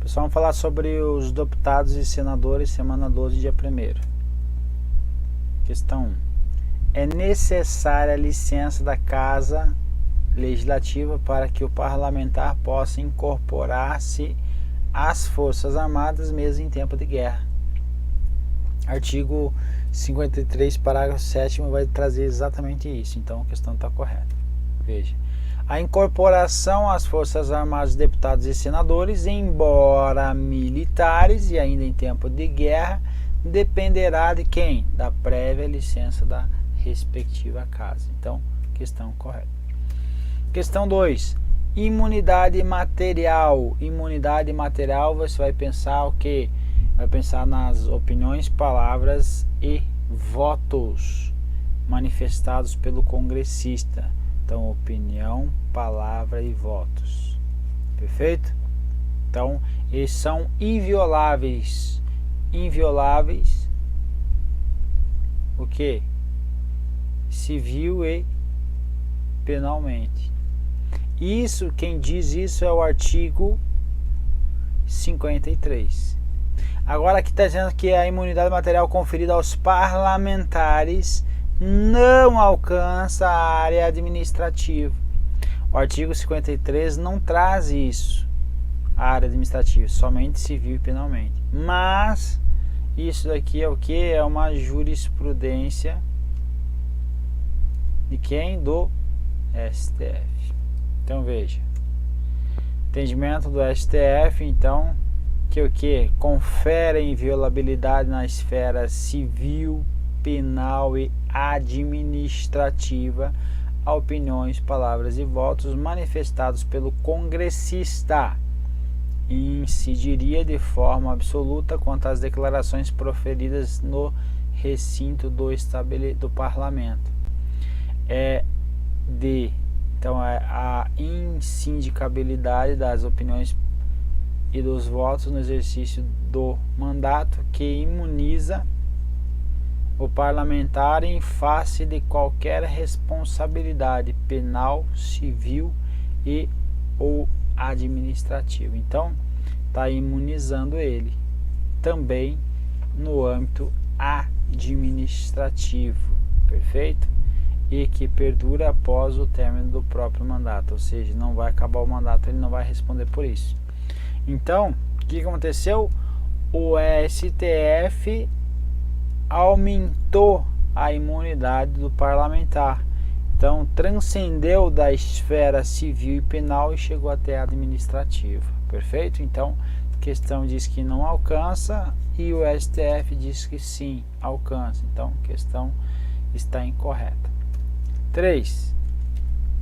Pessoal, vamos falar sobre os deputados e senadores, semana 12, dia 1º. Questão 1. É necessária a licença da Casa Legislativa para que o parlamentar possa incorporar-se às Forças Armadas mesmo em tempo de guerra. Artigo 53, parágrafo 7º vai trazer exatamente isso. Então a questão está correta. Veja. A incorporação às Forças Armadas de deputados e senadores, embora militares e ainda em tempo de guerra, dependerá de quem? Da prévia licença da respectiva casa. Então, questão correta. Questão 2. Imunidade material. Imunidade material, você vai pensar o quê? Vai pensar nas opiniões, palavras e votos manifestados pelo congressista. Então, opinião, palavra e votos. Perfeito? Então, eles são invioláveis. Invioláveis, o quê? Civil e penalmente. Isso, quem diz isso é o artigo 53. Agora aqui está dizendo que a imunidade material conferida aos parlamentares não alcança a área administrativa. O artigo 53 não traz isso, a área administrativa, somente civil e penalmente. Mas isso daqui é o que? É uma jurisprudência de quem? Do STF. Então veja, entendimento do STF, então, que o que? Confere inviolabilidade na esfera civil, penal e administrativa a opiniões, palavras e votos manifestados pelo congressista e incidiria de forma absoluta quanto às declarações proferidas no recinto do parlamento. Então, a insindicabilidade das opiniões e dos votos no exercício do mandato que imuniza o parlamentar em face de qualquer responsabilidade penal, civil e ou administrativa. Então, está imunizando ele também no âmbito administrativo, perfeito? E que perdura após o término do próprio mandato, ou seja, não vai acabar o mandato, ele não vai responder por isso. Então, o que aconteceu? O STF aumentou a imunidade do parlamentar. Então, transcendeu da esfera civil e penal e chegou até a administrativa. Perfeito? Então, a questão diz que não alcança e o STF diz que sim, alcança. Então, a questão está incorreta. 3.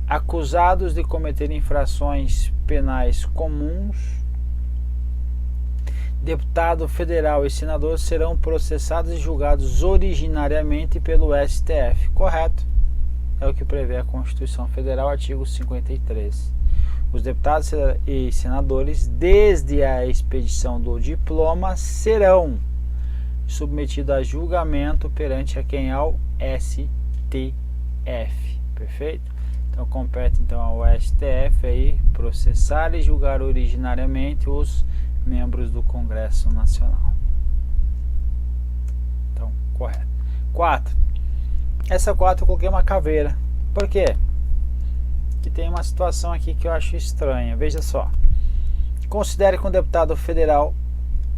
Acusados de cometer infrações penais comuns, deputado federal e senador serão processados e julgados originariamente pelo STF. Correto. É o que prevê a Constituição Federal, artigo 53. Os deputados e senadores, desde a expedição do diploma, serão submetidos a julgamento perante a quem? Ao STF. Perfeito? Então, compete então ao STF aí processar e julgar originariamente os membros do Congresso Nacional. Então, correto. 4. Essa 4 eu coloquei uma caveira. Por quê? Que tem uma situação aqui que eu acho estranha. Veja só. Considere que um deputado federal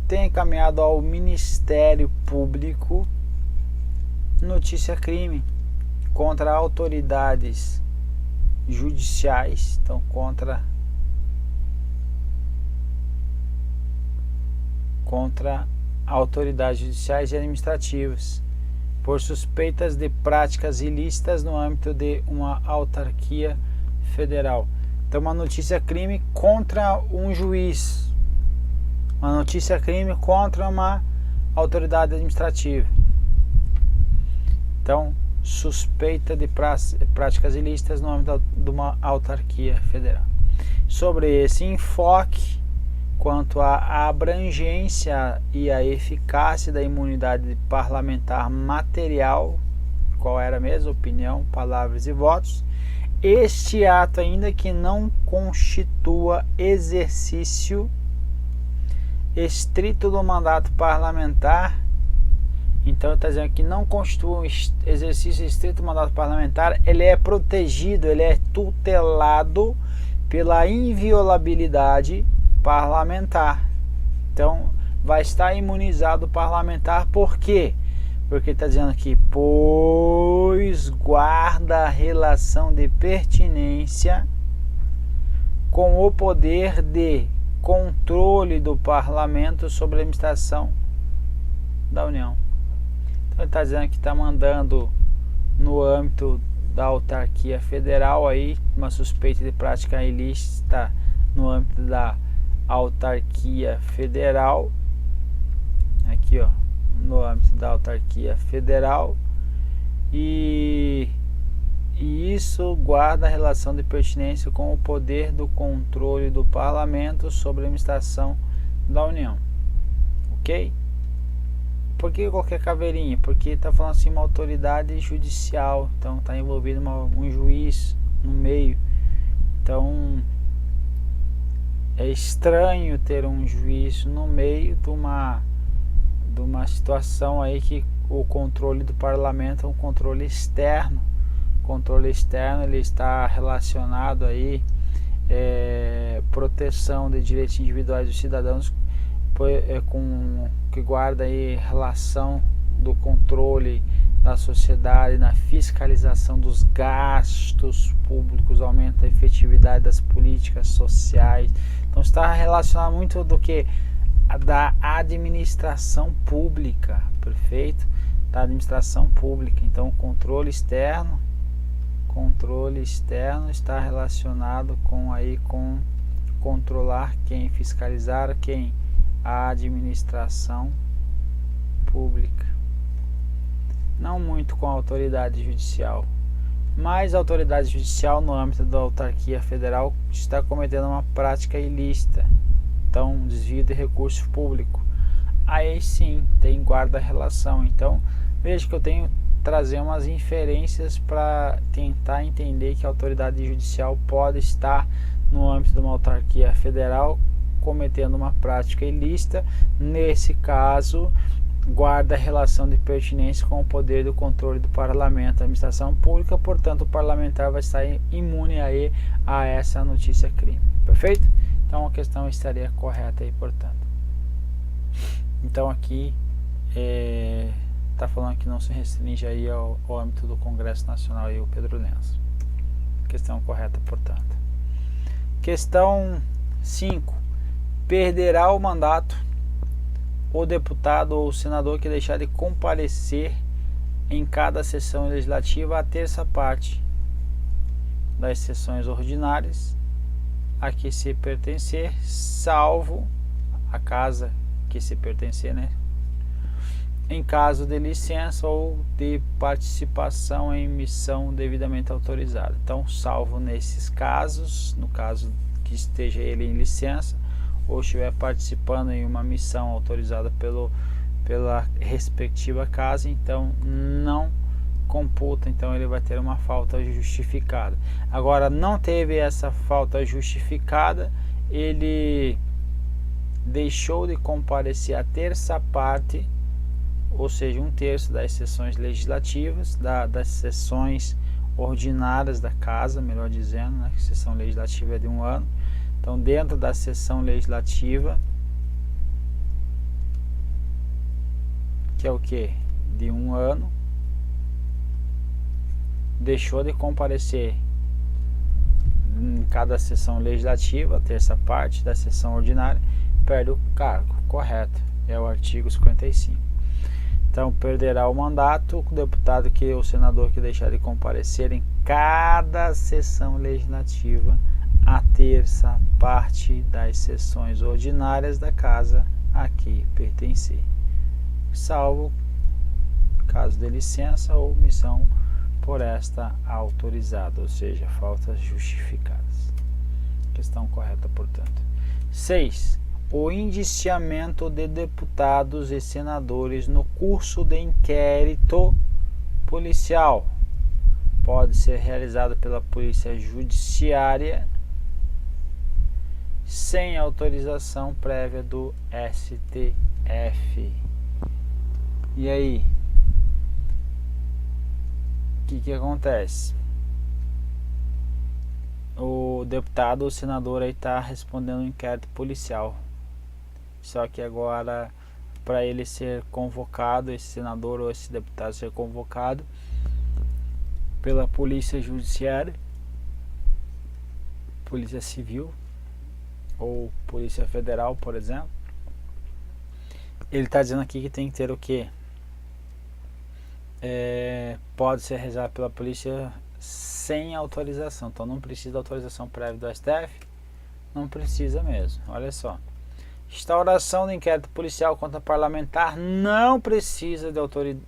tenha encaminhado ao Ministério Público notícia-crime contra autoridades judiciais, então contra autoridades judiciais e administrativas, por suspeitas de práticas ilícitas no âmbito de uma autarquia federal. Então, uma notícia-crime contra um juiz, uma notícia-crime contra uma autoridade administrativa. Então, suspeita de práticas ilícitas no âmbito de uma autarquia federal. Sobre esse enfoque, quanto à abrangência e à eficácia da imunidade parlamentar material, qual era mesmo? Opinião, palavras e votos. Este ato, ainda que não constitua exercício estrito do mandato parlamentar. Então está dizendo que não constitui um exercício estrito do mandato parlamentar, ele é protegido, ele é tutelado pela inviolabilidade parlamentar. Então vai estar imunizado o parlamentar. Por quê? Porque está dizendo aqui, pois guarda a relação de pertinência com o poder de controle do parlamento sobre a administração da União. Então ele está dizendo que está mandando no âmbito da autarquia federal aí uma suspeita de prática ilícita no âmbito da autarquia federal, aqui ó, no âmbito da autarquia federal, e isso guarda a relação de pertinência com o poder do controle do parlamento sobre a administração da União, ok? Por que qualquer caveirinha? Porque está falando assim uma autoridade judicial, então está envolvido um juiz no meio. Então é estranho ter um juiz no meio de uma situação aí que o controle do parlamento é um controle externo. O controle externo ele está relacionado aí proteção de direitos individuais dos cidadãos, que guarda aí relação do controle da sociedade na fiscalização dos gastos públicos, aumenta a efetividade das políticas sociais. Então está relacionado muito do que da administração pública, perfeito? Da administração pública. Então o controle externo está relacionado com controlar quem, fiscalizar quem, a administração pública. Não muito com a autoridade judicial, mas a autoridade judicial no âmbito da autarquia federal está cometendo uma prática ilícita, então desvio de recurso público. Aí sim tem guarda-relação. Então veja que eu tenho que trazer umas inferências para tentar entender que a autoridade judicial pode estar no âmbito de uma autarquia federal cometendo uma prática ilícita. Nesse caso, guarda a relação de pertinência com o poder do controle do parlamento, da administração pública, portanto o parlamentar vai estar imune aí a essa notícia crime, perfeito? Então a questão estaria correta aí, portanto. Então aqui está falando que não se restringe aí ao âmbito do Congresso Nacional e o Pedro Lenço. Questão correta, portanto. Questão 5. Perderá o mandato o deputado ou senador que deixar de comparecer em cada sessão legislativa a terça parte das sessões ordinárias a que se pertencer, salvo a casa que se pertencer, né? Em caso de licença ou de participação em missão devidamente autorizada. Então, salvo nesses casos, no caso que esteja ele em licença ou estiver participando em uma missão autorizada pela respectiva casa, então não computa, então ele vai ter uma falta justificada. Agora, não teve essa falta justificada, ele deixou de comparecer a terça parte, ou seja, 1/3 das sessões legislativas, das sessões ordinárias da casa, melhor dizendo, né? Sessão legislativa é de 1 ano. Então, dentro da sessão legislativa, que é o que? De 1 ano, deixou de comparecer em cada sessão legislativa, a terça parte da sessão ordinária, perde o cargo, correto? É o artigo 55. Então, perderá o mandato o deputado ou senador que deixar de comparecer em cada sessão legislativa a terça parte das sessões ordinárias da casa a que pertencer, salvo caso de licença ou missão por esta autorizada, ou seja, faltas justificadas. Questão correta, portanto. 6. O indiciamento de deputados e senadores no curso de inquérito policial pode ser realizado pela Polícia Judiciária sem autorização prévia do STF. E aí, o que acontece? O deputado ou senador aí está respondendo um inquérito policial. Só que agora, para ele ser convocado, esse senador ou esse deputado ser convocado pela polícia judiciária, polícia civil ou polícia federal, por exemplo, ele está dizendo aqui que tem que ter o quê? Pode ser realizado pela polícia sem autorização. Então não precisa de autorização prévia do STF. Não precisa mesmo. Olha só. Instauração do inquérito policial contra parlamentar não precisa de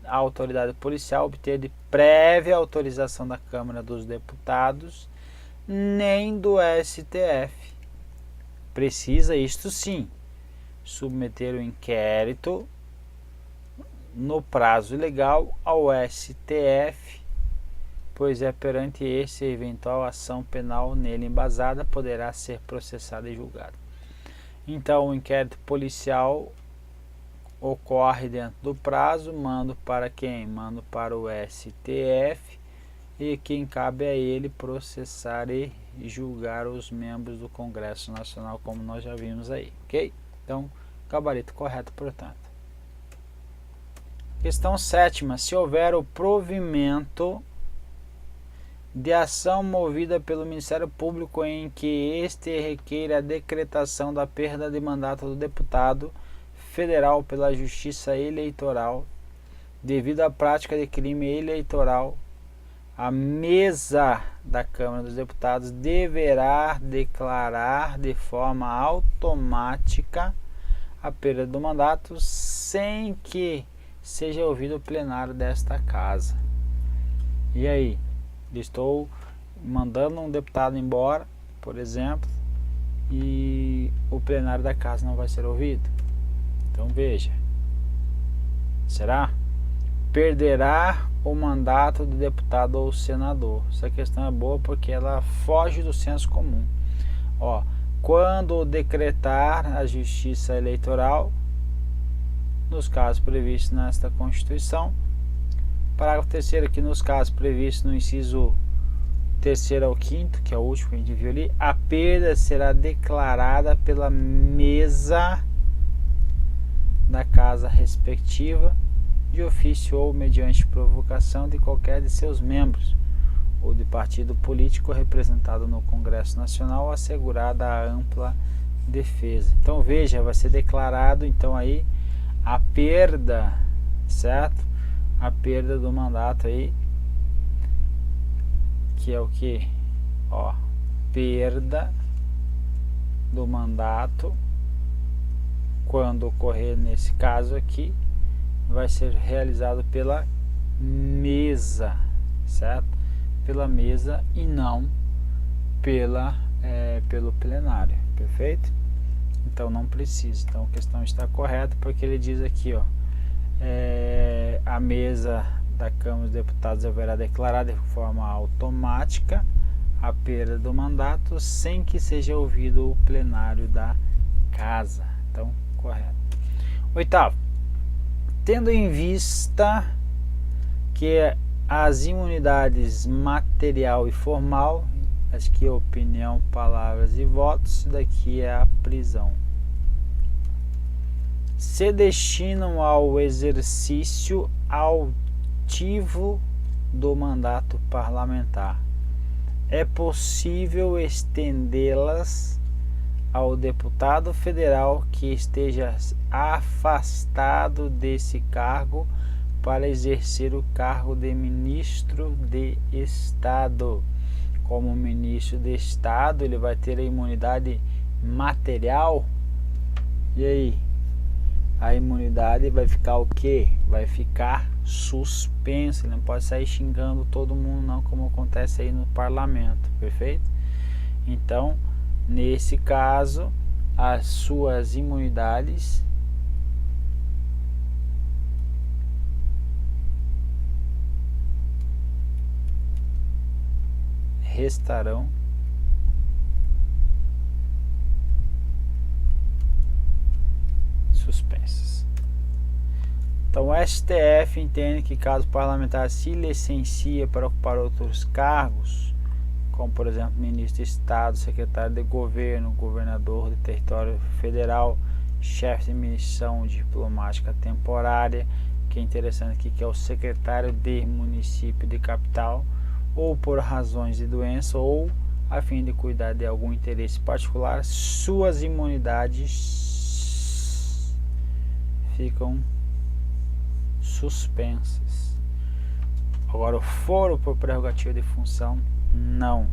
autoridade policial obter de prévia autorização da Câmara dos Deputados nem do STF. Precisa, isto sim, submeter o inquérito no prazo legal ao STF, pois é perante esse eventual ação penal nele embasada poderá ser processada e julgada. Então o inquérito policial ocorre dentro do prazo, mando para quem? Mando para o STF, e quem cabe a ele processar e julgar os membros do Congresso Nacional, como nós já vimos aí, ok? Então, gabarito correto, portanto. Questão 7ª. Se houver o provimento de ação movida pelo Ministério Público em que este requeira a decretação da perda de mandato do deputado federal pela Justiça Eleitoral devido à prática de crime eleitoral, a mesa da Câmara dos Deputados deverá declarar de forma automática a perda do mandato sem que seja ouvido o plenário desta casa. E aí? Estou mandando um deputado embora, por exemplo, e o plenário da casa não vai ser ouvido. Então veja, será? Perderá o mandato do deputado ou senador. Essa questão é boa porque ela foge do senso comum. Ó, quando decretar a Justiça Eleitoral, nos casos previstos nesta Constituição, parágrafo 3º, que nos casos previstos no inciso 3º ao 5º, que é o último que a gente viu ali, a perda será declarada pela mesa da casa respectiva, de ofício ou mediante provocação de qualquer de seus membros, ou de partido político representado no Congresso Nacional, assegurada a ampla defesa. Então veja, vai ser declarado então aí a perda, certo? A perda do mandato aí, que é o que? Ó, perda do mandato, quando ocorrer nesse caso aqui, vai ser realizado pela mesa, certo? Pela mesa e não pelo plenário, perfeito? Então não precisa. Então a questão está correta porque ele diz aqui, ó, a mesa da Câmara dos Deputados deverá declarar de forma automática a perda do mandato sem que seja ouvido o plenário da casa. Então, correto. 8º. Tendo em vista que as imunidades material e formal, acho que opinião, palavras e votos, daqui é a prisão, se destinam ao exercício altivo do mandato parlamentar, é possível estendê-las ao deputado federal que esteja afastado desse cargo para exercer o cargo de ministro de Estado. Como ministro de Estado, ele vai ter a imunidade material. E aí? A imunidade vai ficar o quê? Vai ficar suspensa. Ele não pode sair xingando todo mundo não, como acontece aí no parlamento, perfeito? Então, nesse caso, as suas imunidades restarão suspensas. Então, o STF entende que caso o parlamentar se licencie para ocupar outros cargos, como por exemplo ministro de Estado, secretário de governo, governador do território federal, chefe de missão diplomática temporária, que é interessante aqui, que é o secretário de município de capital, ou por razões de doença ou a fim de cuidar de algum interesse particular, suas imunidades ficam suspensas. Agora, o foro por prerrogativa de função, não.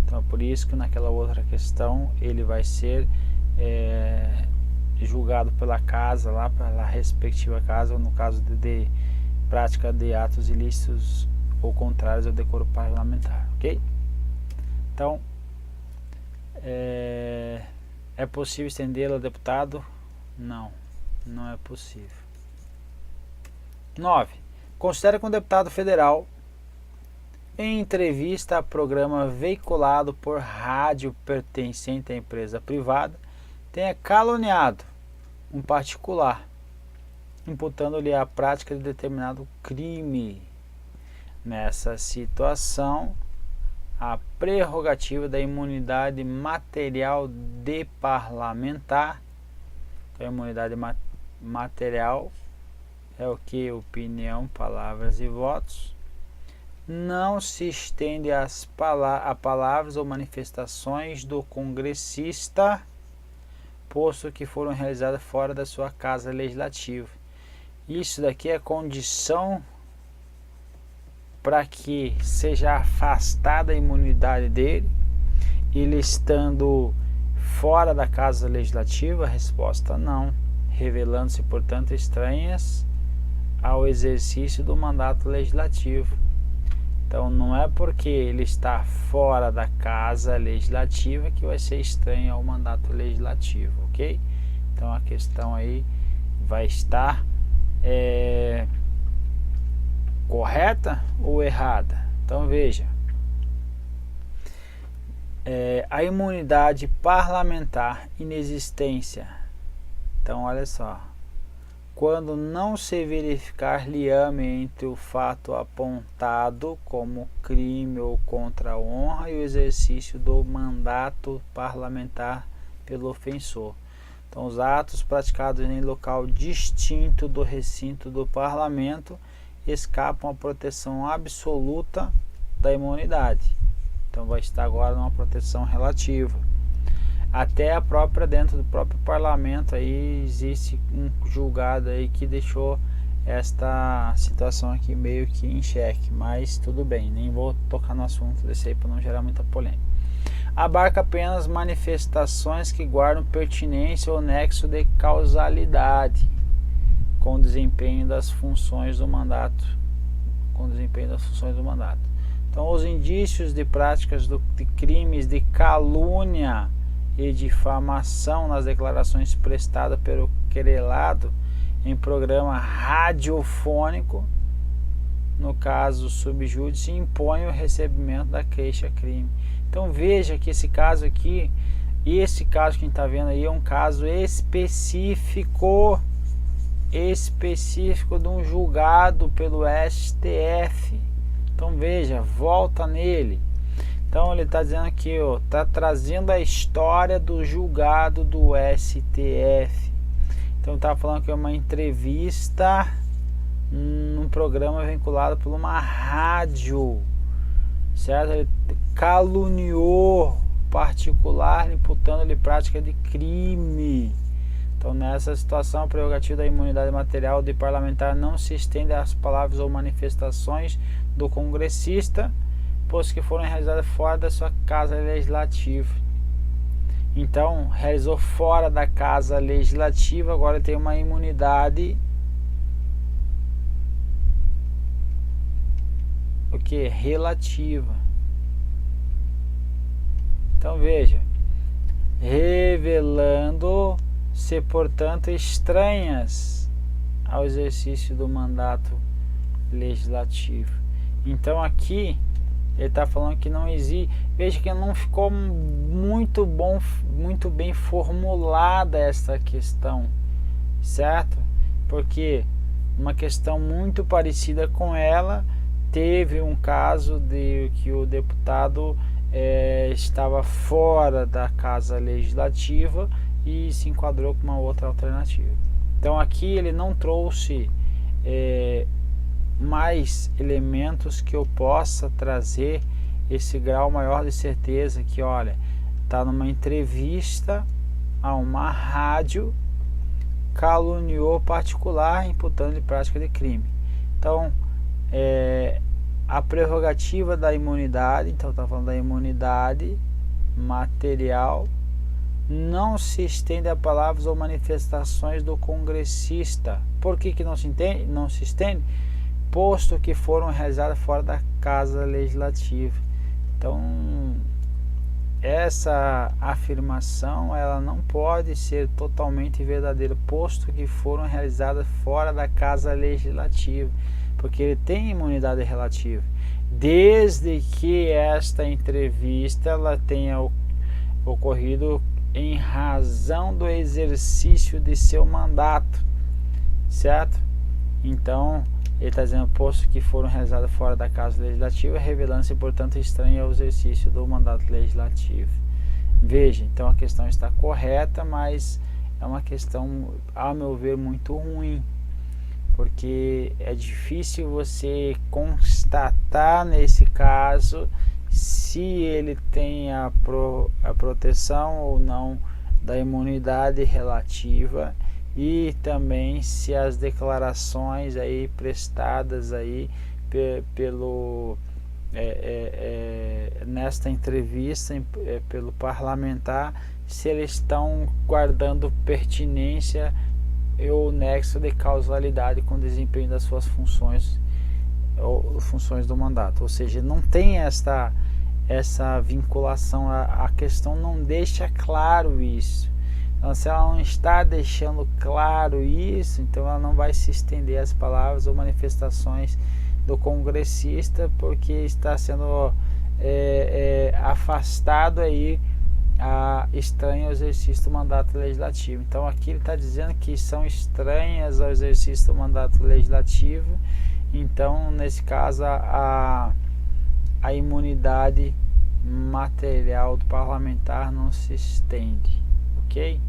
Então, é por isso que naquela outra questão ele vai ser julgado pela casa, lá pela respectiva casa, ou no caso de prática de atos ilícitos ou contrários ao decoro parlamentar, ok? Então, é possível estendê-la, deputado? Não, não é possível. 9. Considera que um deputado federal, em entrevista a programa veiculado por rádio pertencente à empresa privada, tenha caluniado um particular, imputando-lhe a prática de determinado crime. Nessa situação, a prerrogativa da imunidade material de parlamentar, a imunidade material é o que? Opinião, palavras e votos, não se estende a palavras ou manifestações do congressista, posto que foram realizadas fora da sua casa legislativa. Isso daqui é condição para que seja afastada a imunidade dele, ele estando fora da casa legislativa. A resposta não, revelando-se, portanto, estranhas ao exercício do mandato legislativo. Então, não é porque ele está fora da casa legislativa que vai ser estranho ao mandato legislativo, ok? Então, a questão aí vai estar correta ou errada? Então, veja. A imunidade parlamentar, inexistência. Então, olha só. Quando não se verificar liame entre o fato apontado como crime ou contra a honra e o exercício do mandato parlamentar pelo ofensor. Então, os atos praticados em local distinto do recinto do parlamento escapam à proteção absoluta da imunidade. Então, vai estar agora numa proteção relativa. Até dentro do próprio parlamento aí existe um julgado aí que deixou esta situação aqui meio que em xeque, mas tudo bem, nem vou tocar no assunto desse aí para não gerar muita polêmica. Abarca apenas manifestações que guardam pertinência ou nexo de causalidade com o desempenho das funções do mandato, Então, os indícios de práticas de crimes de calúnia e difamação nas declarações prestadas pelo querelado em programa radiofônico, no caso subjúdice, impõe o recebimento da queixa-crime. Então, veja que esse caso aqui, que a gente está vendo aí, é um caso específico de um julgado pelo STF. Então, veja, volta nele. Então, ele está dizendo aqui, está trazendo a história do julgado do STF. Então, está falando que é uma entrevista num programa vinculado por uma rádio, certo? Ele caluniou particular, imputando-lhe prática de crime. Então, nessa situação, a prerrogativa da imunidade material de parlamentar não se estende às palavras ou manifestações do congressista, posto que foram realizadas fora da sua casa legislativa. Então, realizou fora da casa legislativa, agora tem uma imunidade relativa. Então, veja, revelando-se, portanto, estranhas ao exercício do mandato legislativo. Então, aqui ele está falando que não existe. Veja que não ficou muito bem formulada essa questão, certo? Porque uma questão muito parecida com ela, teve um caso de que o deputado estava fora da Casa Legislativa e se enquadrou com uma outra alternativa. Então aqui ele não trouxe mais elementos que eu possa trazer esse grau maior de certeza que, olha, está numa entrevista a uma rádio, caluniou particular imputando-lhe prática de crime. Então a prerrogativa da imunidade, então está falando da imunidade material, não se estende a palavras ou manifestações do congressista. Por que não se estende? Posto que foram realizadas fora da Casa Legislativa. Então essa afirmação ela não pode ser totalmente verdadeira, posto que foram realizadas fora da Casa Legislativa, porque ele tem imunidade relativa, desde que esta entrevista ela tenha ocorrido em razão do exercício de seu mandato, certo? Então ele está dizendo, posto que foram realizadas fora da Casa Legislativa, revelando-se, portanto, estranho ao exercício do mandato legislativo. Veja, então a questão está correta, mas é uma questão, a meu ver, muito ruim, porque é difícil você constatar nesse caso se ele tem a proteção ou não da imunidade relativa, e também se as declarações aí prestadas aí nesta entrevista pelo parlamentar, se eles estão guardando pertinência ou nexo de causalidade com o desempenho das suas funções ou funções do mandato. Ou seja, não tem essa vinculação, a questão não deixa claro isso. Então, se ela não está deixando claro isso, então ela não vai se estender às palavras ou manifestações do congressista, porque está sendo afastado aí a estranho ao exercício do mandato legislativo. Então aqui ele está dizendo que são estranhas ao exercício do mandato legislativo. Então nesse caso a imunidade material do parlamentar não se estende, ok?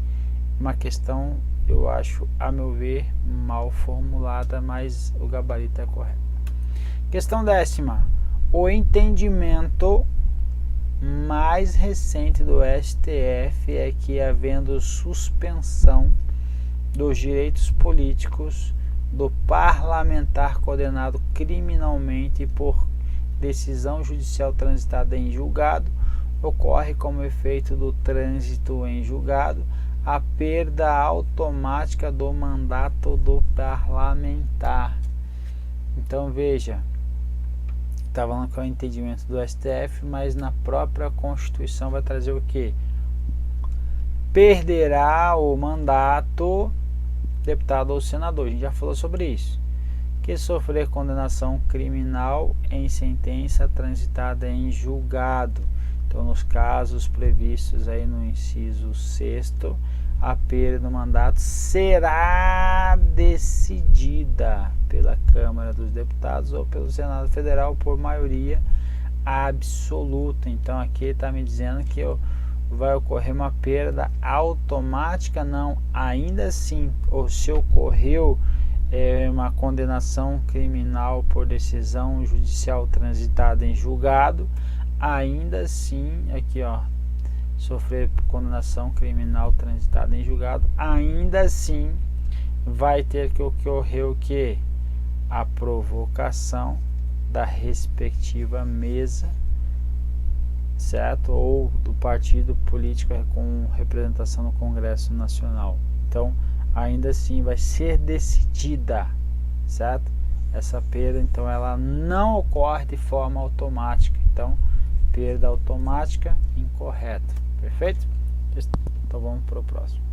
Uma questão, eu acho, a meu ver, mal formulada, mas o gabarito é correto. Questão 10ª. O entendimento mais recente do STF é que, havendo suspensão dos direitos políticos do parlamentar condenado criminalmente por decisão judicial transitada em julgado, ocorre como efeito do trânsito em julgado a perda automática do mandato do parlamentar. Então veja, está falando que é o entendimento do STF, mas na própria Constituição vai trazer o que? Perderá o mandato deputado ou senador. A gente já falou sobre isso. Que sofrer condenação criminal em sentença transitada em julgado. Então, nos casos previstos aí no inciso 6º, a perda do mandato será decidida pela Câmara dos Deputados ou pelo Senado Federal por maioria absoluta. Então, aqui está me dizendo que vai ocorrer uma perda automática? Não, ainda assim, ou se ocorreu uma condenação criminal por decisão judicial transitada em julgado, ainda assim, aqui ó, sofrer condenação criminal transitada em julgado, ainda assim vai ter que ocorrer o que? A provocação da respectiva mesa, certo? Ou do partido político com representação no Congresso Nacional. Então, ainda assim vai ser decidida, certo? Essa perda, então, ela não ocorre de forma automática. Então, perda automática, incorreto. Perfeito? Então, vamos para o próximo.